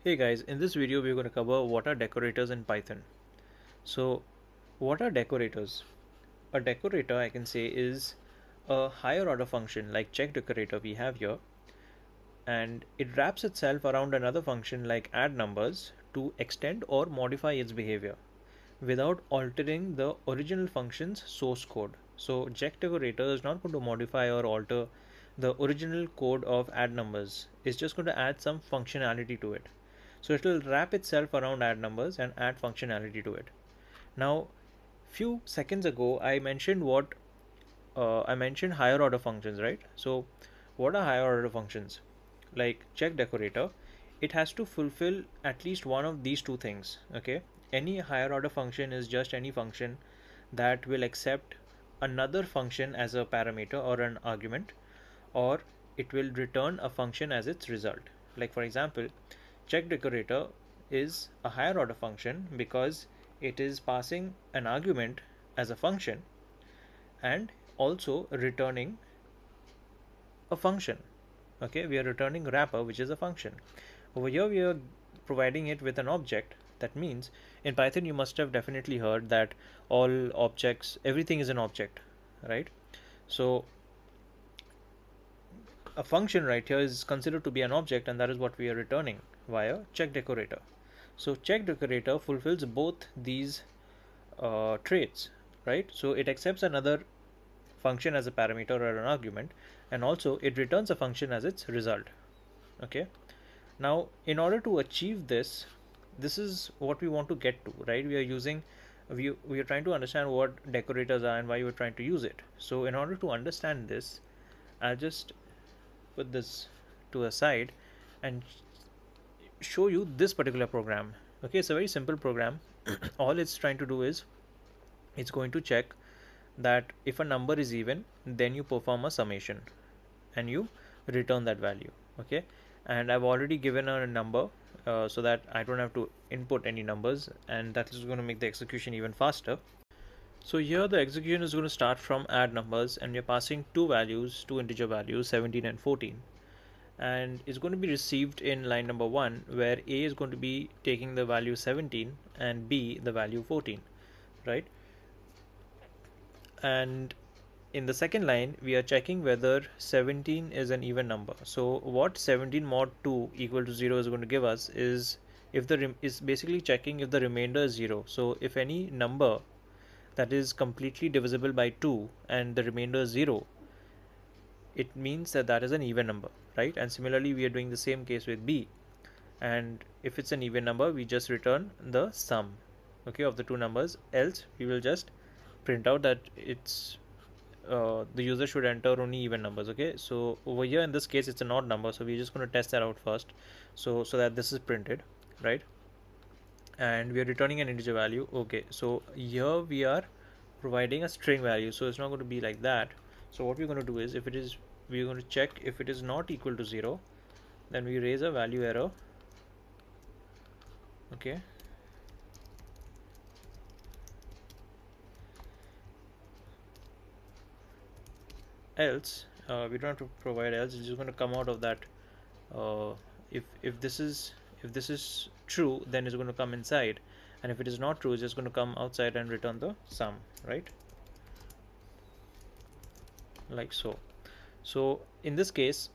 Hey guys, in this video we're going to cover what are decorators in Python. So what are decorators? A decorator, I can say, is a higher order function like check decorator we have here, and it wraps itself around another function like add numbers to extend or modify its behavior without altering the original function's source code. So check decorator is not going to modify or alter the original code of add numbers. It's just going to add some functionality to it. So it will wrap itself around add numbers and add functionality to it. Now, few seconds ago, I mentioned higher order functions, right? So, what are higher order functions? Like check decorator, it has to fulfill at least one of these two things. Okay, any higher order function is just any function that will accept another function as a parameter or an argument, or it will return a function as its result. Like for example, check decorator is a higher order function because it is passing an argument as a function and also returning a function. Okay, we are returning wrapper, which is a function. Over here we are providing it with an object. That means in Python you must have definitely heard that all objects, everything is an object, right? So a function right here is considered to be an object, and that is what we are returning via check decorator. So check decorator fulfills both these traits, right? So it accepts another function as a parameter or an argument, and also it returns a function as its result. Okay, now in order to achieve this, this is what we want to get to, right? We are trying to understand what decorators are and why we're trying to use it. So in order to understand this, I'll just put this to a side and show you this particular program. Okay, it's a very simple program. All it's trying to do is it's going to check that if a number is even, then you perform a summation and you return that value. Okay, and I've already given a number so that I don't have to input any numbers, and that is going to make the execution even faster. So here the execution is going to start from add numbers, and we're passing two values, two integer values, 17 and 14, and it's going to be received in line number 1, where A is going to be taking the value 17 and B the value 14, right? And in the second line we are checking whether 17 is an even number. So what 17 mod 2 equal to 0 is going to give us is, if the is basically checking if the remainder is 0. So if any number that is completely divisible by 2 and the remainder is 0, it means that that is an even number, right? And similarly we are doing the same case with B, and if it's an even number we just return the sum, okay, of the two numbers, else we will just print out that it's the user should enter only even numbers. Okay, so over here in this case it's an odd number, so we're just going to test that out first, so that this is printed, right? And we are returning an integer value. Okay, so here we are providing a string value, so it's not going to be like that. So what we're going to do is, if it is, we're going to check if it is not equal to 0, then we raise a value error. Okay, else we don't have to provide else, it's just going to come out of that. uh, if this is true, then it's going to come inside, and if it is not true, it's just going to come outside and return the sum, right? Like so. So in this case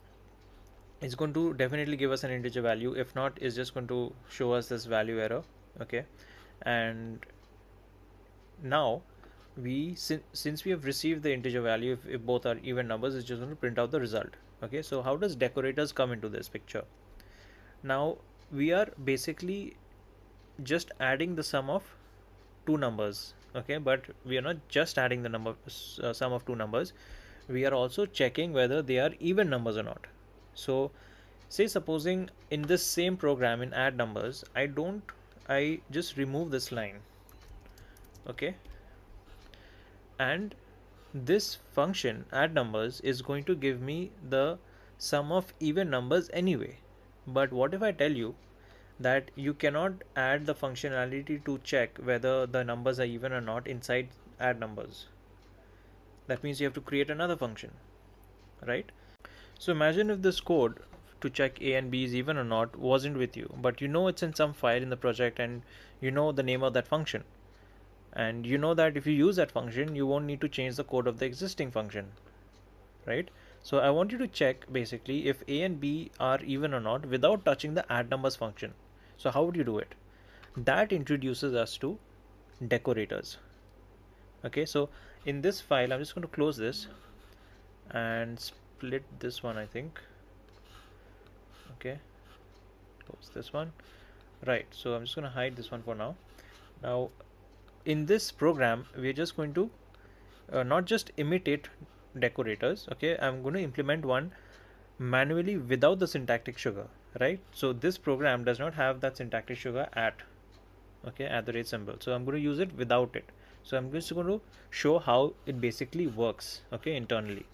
it's going to definitely give us an integer value. If not, it's just going to show us this value error. Okay, and now since we have received the integer value, if both are even numbers, it's just going to print out the result. Okay, so how does decorators come into this picture? Now we are basically just adding the sum of two numbers. Okay, but we are not just adding the sum of two numbers, we are also checking whether they are even numbers or not. So say supposing in this same program in add numbers, I just remove this line. Okay, and this function add numbers is going to give me the sum of even numbers anyway. But what if I tell you that you cannot add the functionality to check whether the numbers are even or not inside add numbers? That means you have to create another function, right? So imagine if this code to check A and B is even or not wasn't with you, but you know it's in some file in the project, and you know the name of that function, and you know that if you use that function you won't need to change the code of the existing function, right? So I want you to check basically if A and B are even or not without touching the add numbers function. So how would you do it? That introduces us to decorators. Okay, so in this file I'm just going to close this and split this one, I think. Okay, close this one. Right, so I'm just going to hide this one for now. Now in this program we're just going to not just imitate decorators. Okay, I'm going to implement one manually without the syntactic sugar, right? So this program does not have that syntactic sugar at, okay, at the rate symbol, so I'm going to use it without it. So I'm just going to show how it basically works, okay, internally.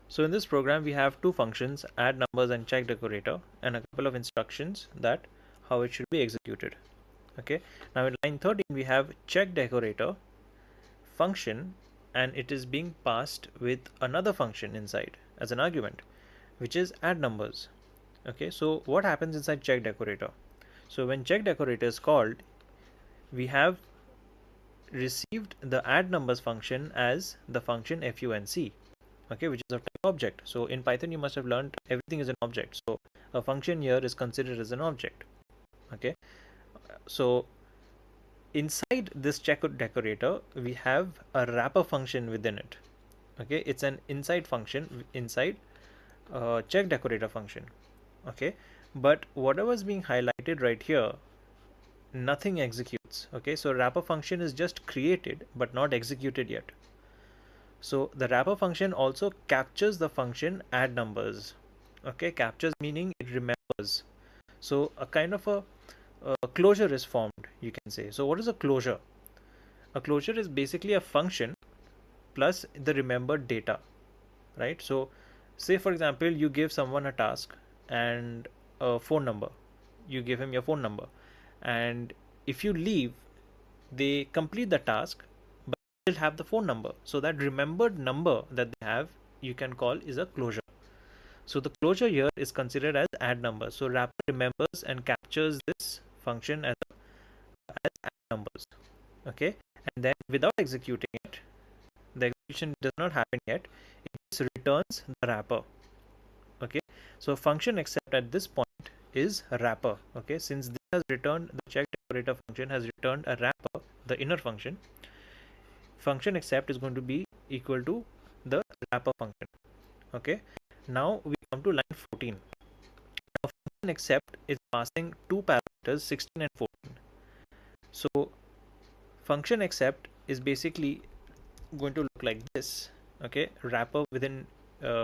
So in this program we have two functions, add numbers and check decorator, and a couple of instructions that how it should be executed. Okay, now in line 13 we have check decorator function, and it is being passed with another function inside as an argument, which is add numbers. Okay, so what happens inside check decorator? So when check decorator is called, we have received the add numbers function as the function func, okay, which is a type object. So in Python you must have learned everything is an object, so a function here is considered as an object. Okay, so inside this check decorator we have a wrapper function within it. Okay, it's an inside function inside check decorator function. Okay, but whatever is being highlighted right here, nothing executes. Okay, so wrapper function is just created but not executed yet. So the wrapper function also captures the function add numbers. Okay, captures meaning it remembers. So a kind of a closure is formed, you can say. So what is a closure? A closure is basically a function plus the remembered data, right? So say for example you give someone a task and a phone number, you give him your phone number, and if you leave, they complete the task but still have the phone number, so that remembered number that they have you can call is a closure. So the closure here is considered as add number. So wrapper remembers and captures this function as add numbers. Okay, and then without executing it, the execution does not happen yet, it just returns the wrapper. Okay, so function accept at this point is wrapper. Okay, since this has returned, the check decorator function has returned a wrapper, the inner function, function accept is going to be equal to the wrapper function. Okay, now we come to line 14. Now function accept is passing two parameters 16 and 14. So function accept is basically going to look like this. Okay, wrapper within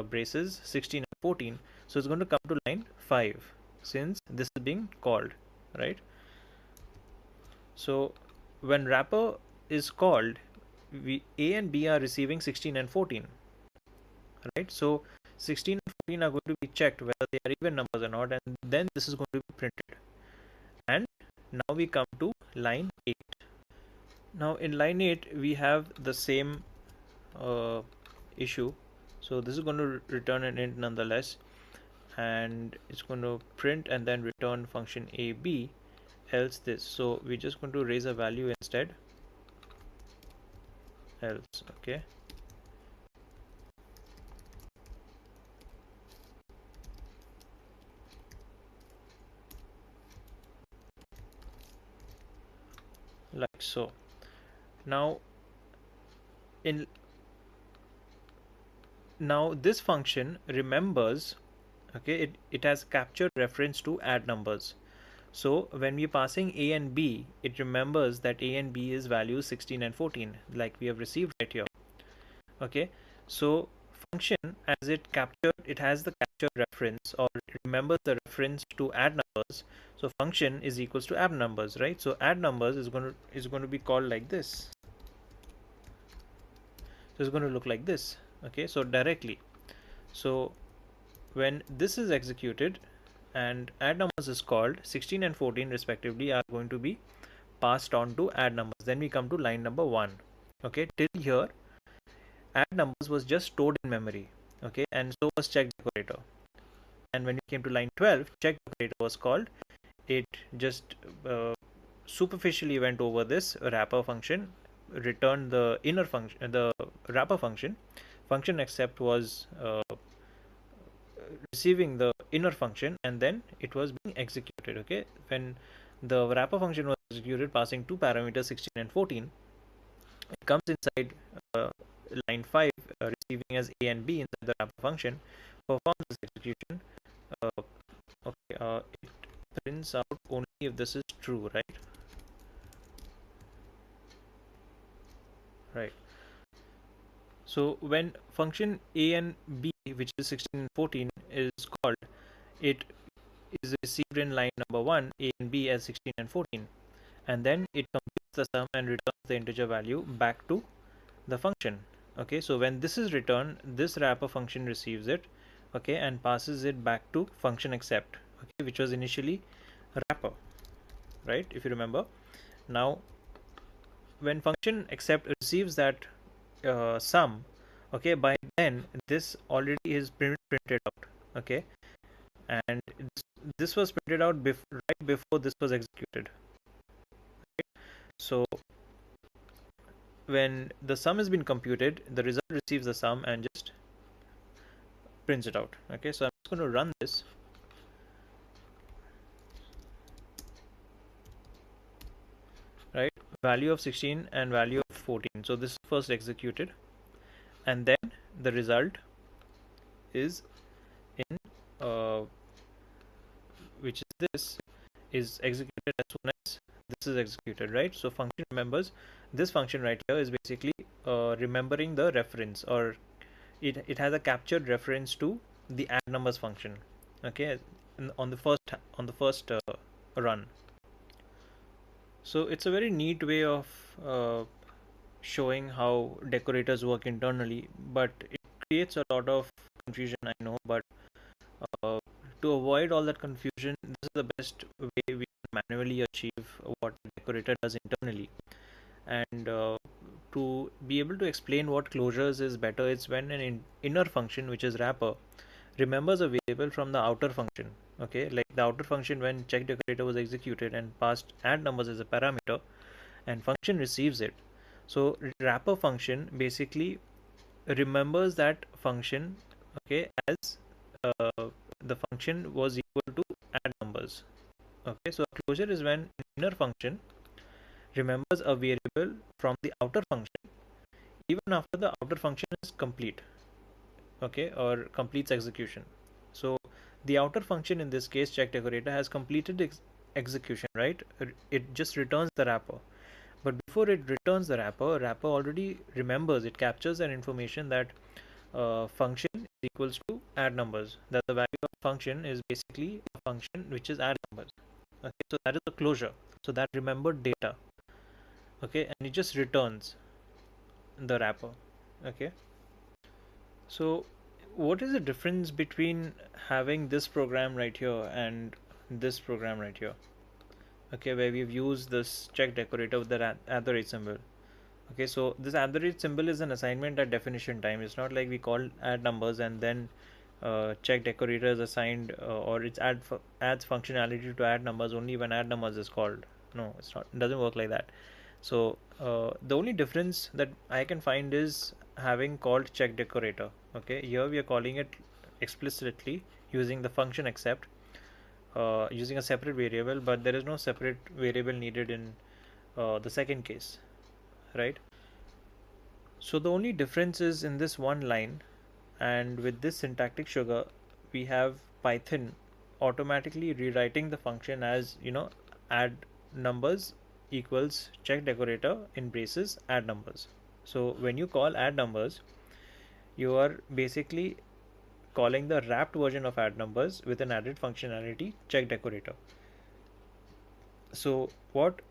braces 16 and 14. So it's going to come to line 5 since this is being called, right? So when wrapper is called, we A and B are receiving 16 and 14, right? So 16 and 14 are going to be checked whether they are even numbers or not, and then this is going to be printed. And now we come to line 8. Now in line 8 we have the same uh, issue. So this is going to return an int nonetheless, and it's going to print and then return function ab else this. So we're just going to raise a value instead, else. Okay, like so. Now in now this function remembers, okay, it has captured reference to add numbers. So when we're passing a and b, it remembers that a and b is values 16 and 14 like we have received right here. Okay, so function as it captured, it has the capture reference or it remembers the reference to add numbers. So function is equals to add numbers, right? So add numbers is going to be called like this. So it's going to look like this. Okay, so directly. So when this is executed and add numbers is called, 16 and 14 respectively are going to be passed on to add numbers. Then we come to line number 1. Okay, till here add numbers was just stored in memory. Okay, and so was check decorator, and when you came to line 12, check decorator was called. It just superficially went over this wrapper function, returned the inner function, the wrapper function. Function accept was receiving the inner function, and then it was being executed. Okay, when the wrapper function was executed, passing two parameters 16 and 14, it comes inside uh, line 5, receiving as a and b inside the wrapper function, performs this execution. Uh, okay, it prints out only if this is true, right? Right. So when function a and b, which is 16 and 14, is called, it is received in line number 1, a and b as 16 and 14, and then it computes the sum and returns the integer value back to the function. Okay, so when this is returned, this wrapper function receives it, okay, and passes it back to function accept, okay, which was initially wrapper, right, if you remember. Now when function accept receives that sum, okay, by then this already is printed out, okay, and this was printed out right before this was executed, right? So when the sum has been computed, the result receives the sum and just prints it out. Okay, so I'm just going to run this. Right, value of 16 and value of 14. So this is first executed, and then the result is in which is this, is executed as soon as this is executed, right? So function remembers, this function right here is basically remembering the reference, or it has a captured reference to the add numbers function, okay, on the first run. So it's a very neat way of showing how decorators work internally, but it creates a lot of confusion, I know, but uh, to avoid all that confusion, this is the best way we can manually achieve what the decorator does internally. And to be able to explain what closures is better, it's when an inner function, which is wrapper, remembers a variable from the outer function. Okay, like the outer function, when check decorator was executed and passed add numbers as a parameter, and function receives it. So wrapper function basically remembers that function, okay, as the function was equal to add numbers. Okay, so a closure is when an inner function remembers a variable from the outer function even after the outer function is complete, okay, or completes execution. So the outer function, in this case check decorator, has completed execution, right? It just returns the wrapper, but before it returns the wrapper already remembers, it captures that information that function is equals to add numbers, that the value of function is basically a function which is add numbers. Okay, so that is the closure, so that remembered data, okay, and it just returns the wrapper. Okay, so what is the difference between having this program right here and this program right here? Okay, where we've used this check decorator with the at the rate symbol. Okay, so this at the rate symbol is an assignment at definition time. It's not like we call add numbers and then check decorator is assigned, or it's adds functionality to add numbers only when add numbers is called. No, it's not. It doesn't work like that. So the only difference that I can find is having called check decorator. Okay, here we are calling it explicitly using the function accept, using a separate variable, but there is no separate variable needed in the second case, right? So the only difference is in this one line, and with this syntactic sugar, we have Python automatically rewriting the function as, add numbers equals check decorator in braces add numbers. So when you call add numbers, you are basically calling the wrapped version of add numbers with an added functionality check decorator. So what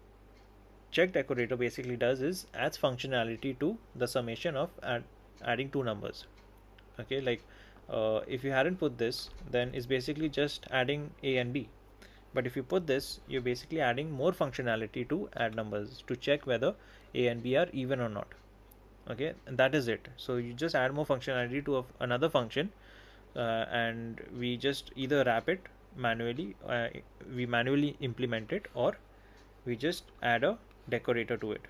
check decorator basically does is adds functionality to the summation of adding two numbers. Okay, like if you hadn't put this, then it's basically just adding a and b, but if you put this, you're basically adding more functionality to add numbers to check whether a and b are even or not. Okay, and that is it. So you just add more functionality to another function and we just either wrap it manually, we manually implement it, or we just add a decorator to it.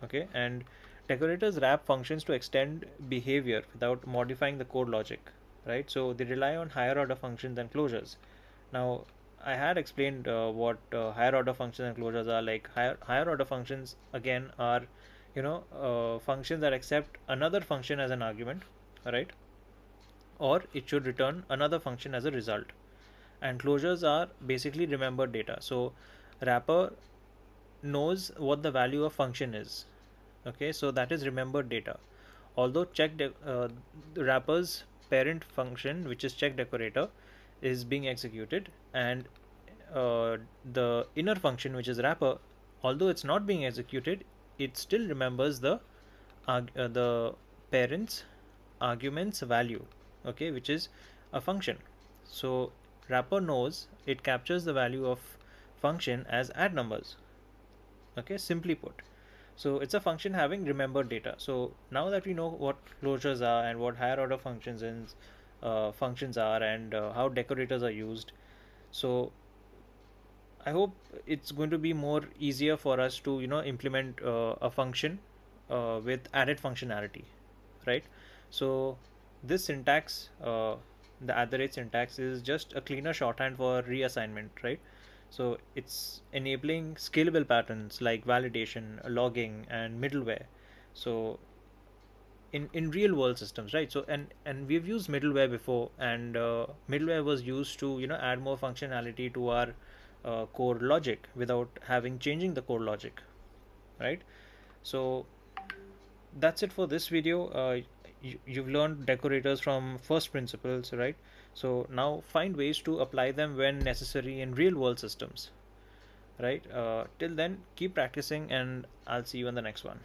Okay, and decorators wrap functions to extend behavior without modifying the code logic, right? So they rely on higher order functions and closures. Now, I had explained what higher order functions and closures are. Like higher order functions again are, functions that accept another function as an argument, right? Or it should return another function as a result. And closures are basically remembered data. So wrapper knows what the value of function is. Okay, so that is remembered data. Although the wrapper's parent function, which is check decorator, is being executed, and the inner function, which is wrapper, although it's not being executed, it still remembers the parent's argument's value, okay, which is a function. So wrapper knows it captures the value of function as add numbers. Okay, simply put. So it's a function having remembered data. So now that we know what closures are and what higher order functions are, and how decorators are used, so I hope it's going to be more easier for us to implement a function with added functionality, right? So this syntax, the at the rate syntax, is just a cleaner shorthand for reassignment, right? So it's enabling scalable patterns like validation, logging, and middleware. So in real world systems, right? So and we've used middleware before, and middleware was used to add more functionality to our core logic without having changing the core logic, right? So that's it for this video. You've learned decorators from first principles, right? So now find ways to apply them when necessary in real world systems, right? Till then, keep practicing, and I'll see you in the next one.